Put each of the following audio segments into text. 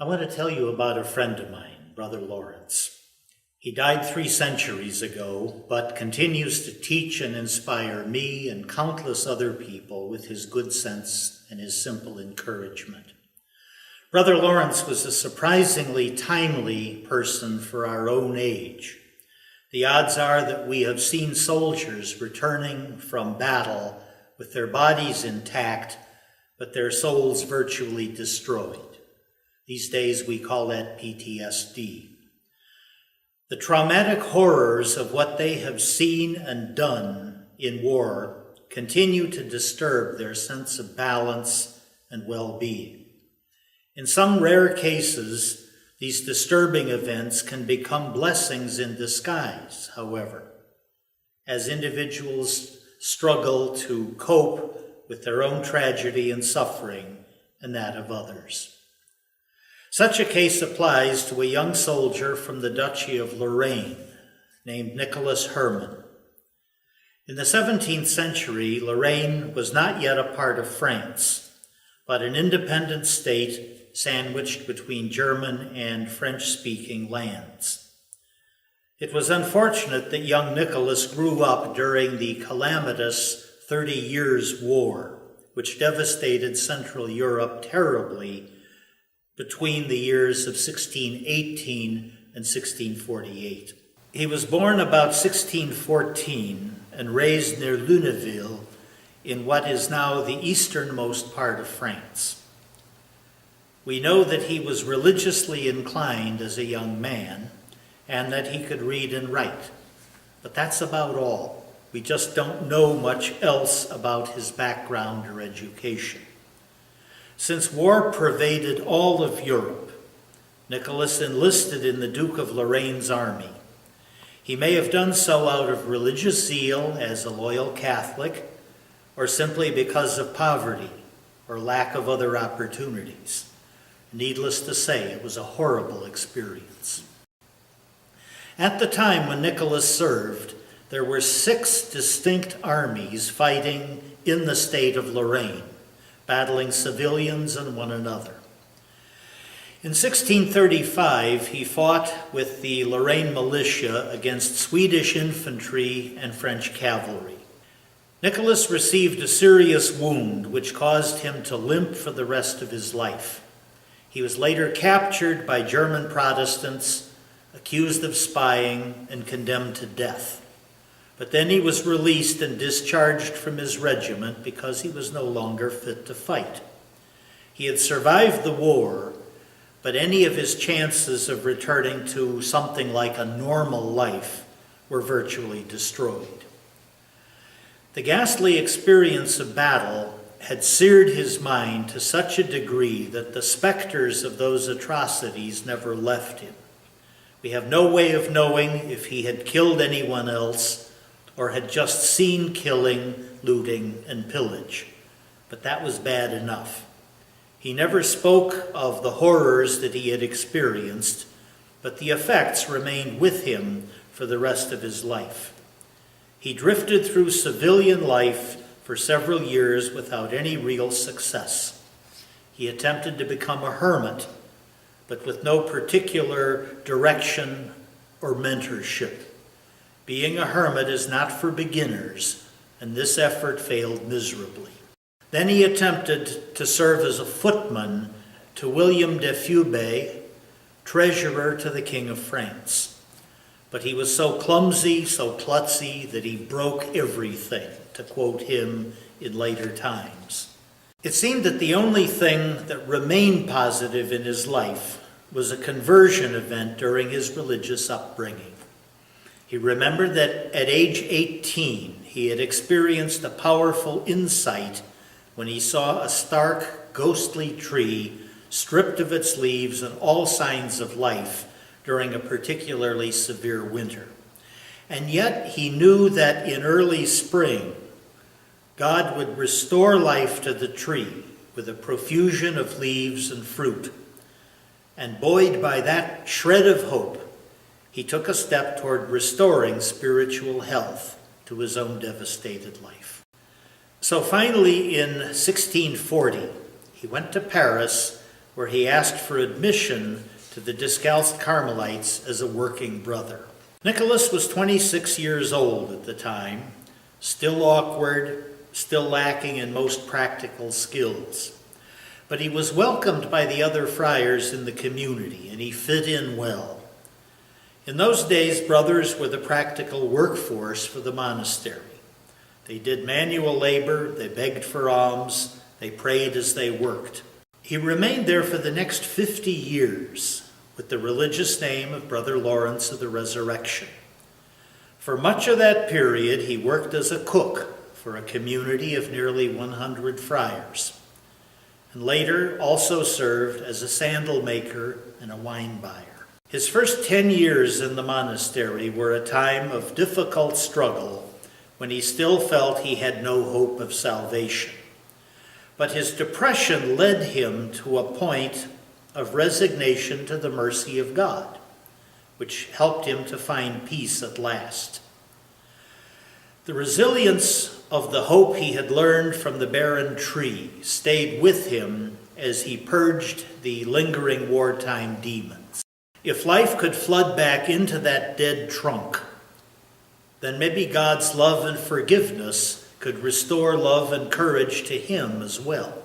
I want to tell you about a friend of mine, Brother Lawrence. He died 3 centuries ago, but continues to teach and inspire me and countless other people with his good sense and his simple encouragement. Brother Lawrence was a surprisingly timely person for our own age. The odds are that we have seen soldiers returning from battle with their bodies intact, but their souls virtually destroyed. These days we call that PTSD. The traumatic horrors of what they have seen and done in war continue to disturb their sense of balance and well-being. In some rare cases, these disturbing events can become blessings in disguise, however, as individuals struggle to cope with their own tragedy and suffering and that of others. Such a case applies to a young soldier from the Duchy of Lorraine named Nicholas Herman. In the 17th century, Lorraine was not yet a part of France, but an independent state sandwiched between German and French-speaking lands. It was unfortunate that young Nicholas grew up during the calamitous 30 Years' War, which devastated Central Europe terribly between the years of 1618 and 1648. He was born about 1614 and raised near Lunéville in what is now the easternmost part of France. We know that he was religiously inclined as a young man and that he could read and write, but that's about all. We just don't know much else about his background or education. Since war pervaded all of Europe, Nicholas enlisted in the Duke of Lorraine's army. He may have done so out of religious zeal as a loyal Catholic, or simply because of poverty or lack of other opportunities. Needless to say, it was a horrible experience. At the time when Nicholas served, there were 6 distinct armies fighting in the state of Lorraine, battling civilians and one another. In 1635, he fought with the Lorraine militia against Swedish infantry and French cavalry. Nicholas received a serious wound which caused him to limp for the rest of his life. He was later captured by German Protestants, accused of spying, and condemned to death. But then he was released and discharged from his regiment because he was no longer fit to fight. He had survived the war, but any of his chances of returning to something like a normal life were virtually destroyed. The ghastly experience of battle had seared his mind to such a degree that the specters of those atrocities never left him. We have no way of knowing if he had killed anyone else or had just seen killing, looting, and pillage. But that was bad enough. He never spoke of the horrors that he had experienced, but the effects remained with him for the rest of his life. He drifted through civilian life for several years without any real success. He attempted to become a hermit, but with no particular direction or mentorship. Being a hermit is not for beginners, and this effort failed miserably. Then he attempted to serve as a footman to William de Fubay, treasurer to the King of France. But he was so clumsy, so klutzy, that he broke everything, to quote him in later times. It seemed that the only thing that remained positive in his life was a conversion event during his religious upbringing. He remembered that at age 18, he had experienced a powerful insight when he saw a stark, ghostly tree stripped of its leaves and all signs of life during a particularly severe winter. And yet he knew that in early spring, God would restore life to the tree with a profusion of leaves and fruit. And buoyed by that shred of hope, he took a step toward restoring spiritual health to his own devastated life. So finally, in 1640, he went to Paris where he asked for admission to the Discalced Carmelites as a working brother. Nicholas was 26 years old at the time, still awkward, still lacking in most practical skills. But he was welcomed by the other friars in the community, and he fit in well. In those days, brothers were the practical workforce for the monastery. They did manual labor, they begged for alms, they prayed as they worked. He remained there for the next 50 years with the religious name of Brother Lawrence of the Resurrection. For much of that period, he worked as a cook for a community of nearly 100 friars, and later also served as a sandal maker and a wine buyer. His first 10 years in the monastery were a time of difficult struggle when he still felt he had no hope of salvation. But his depression led him to a point of resignation to the mercy of God, which helped him to find peace at last. The resilience of the hope he had learned from the barren tree stayed with him as he purged the lingering wartime demons. If life could flood back into that dead trunk, then maybe God's love and forgiveness could restore love and courage to him as well.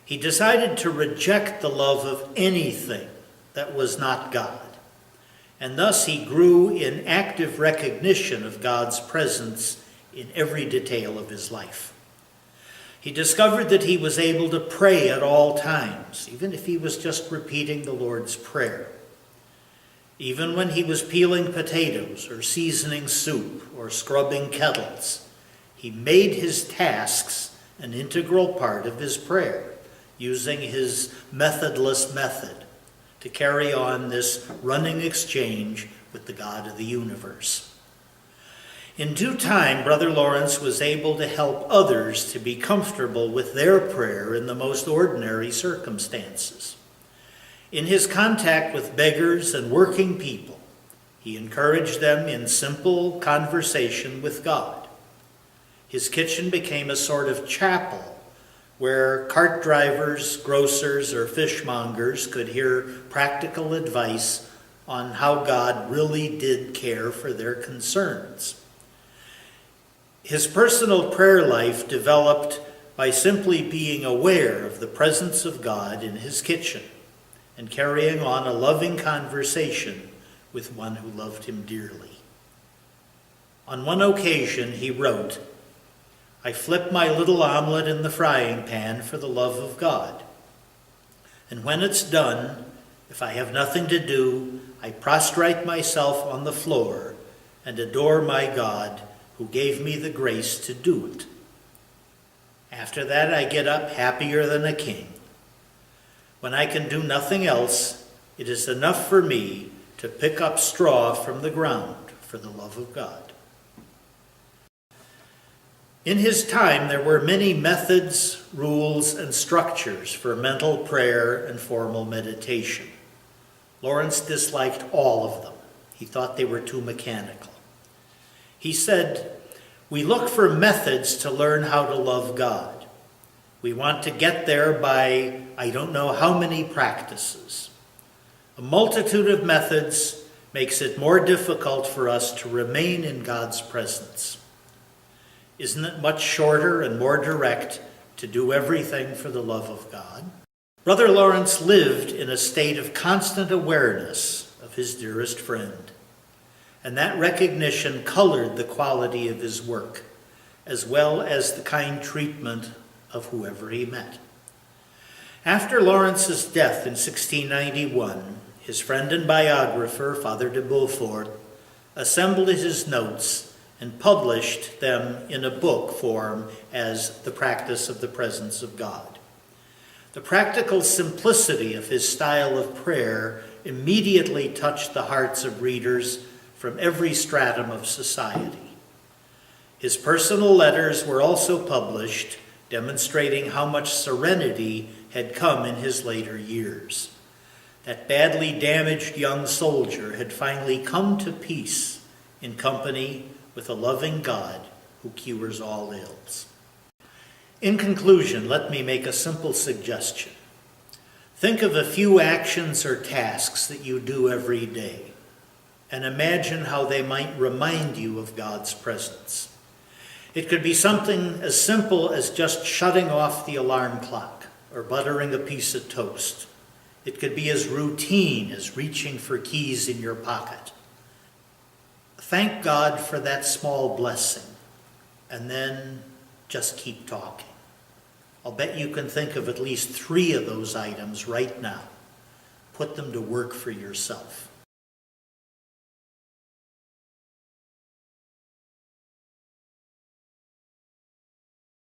He decided to reject the love of anything that was not God, and thus he grew in active recognition of God's presence in every detail of his life. He discovered that he was able to pray at all times, even if he was just repeating the Lord's Prayer. Even when he was peeling potatoes or seasoning soup or scrubbing kettles, he made his tasks an integral part of his prayer, using his methodless method to carry on this running exchange with the God of the universe. In due time, Brother Lawrence was able to help others to be comfortable with their prayer in the most ordinary circumstances. In his contact with beggars and working people, he encouraged them in simple conversation with God. His kitchen became a sort of chapel where cart drivers, grocers, or fishmongers could hear practical advice on how God really did care for their concerns. His personal prayer life developed by simply being aware of the presence of God in his kitchen and carrying on a loving conversation with one who loved him dearly. On one occasion, he wrote, "I flip my little omelet in the frying pan for the love of God. And when it's done, if I have nothing to do, I prostrate myself on the floor and adore my God who gave me the grace to do it. After that, I get up happier than a king. When I can do nothing else, it is enough for me to pick up straw from the ground for the love of God." In his time, there were many methods, rules, and structures for mental prayer and formal meditation. Lawrence disliked all of them. He thought they were too mechanical. He said, "We look for methods to learn how to love God. We want to get there by I don't know how many practices. A multitude of methods makes it more difficult for us to remain in God's presence. Isn't it much shorter and more direct to do everything for the love of God?" Brother Lawrence lived in a state of constant awareness of his dearest friend, and that recognition colored the quality of his work, as well as the kind treatment of whoever he met. After Lawrence's death in 1691, his friend and biographer, Father de Beaufort, assembled his notes and published them in a book form as The Practice of the Presence of God. The practical simplicity of his style of prayer immediately touched the hearts of readers from every stratum of society. His personal letters were also published, demonstrating how much serenity had come in his later years. That badly damaged young soldier had finally come to peace in company with a loving God who cures all ills. In conclusion, let me make a simple suggestion. Think of a few actions or tasks that you do every day, and imagine how they might remind you of God's presence. It could be something as simple as just shutting off the alarm clock or buttering a piece of toast. It could be as routine as reaching for keys in your pocket. Thank God for that small blessing, and then just keep talking. I'll bet you can think of at least 3 of those items right now. Put them to work for yourself.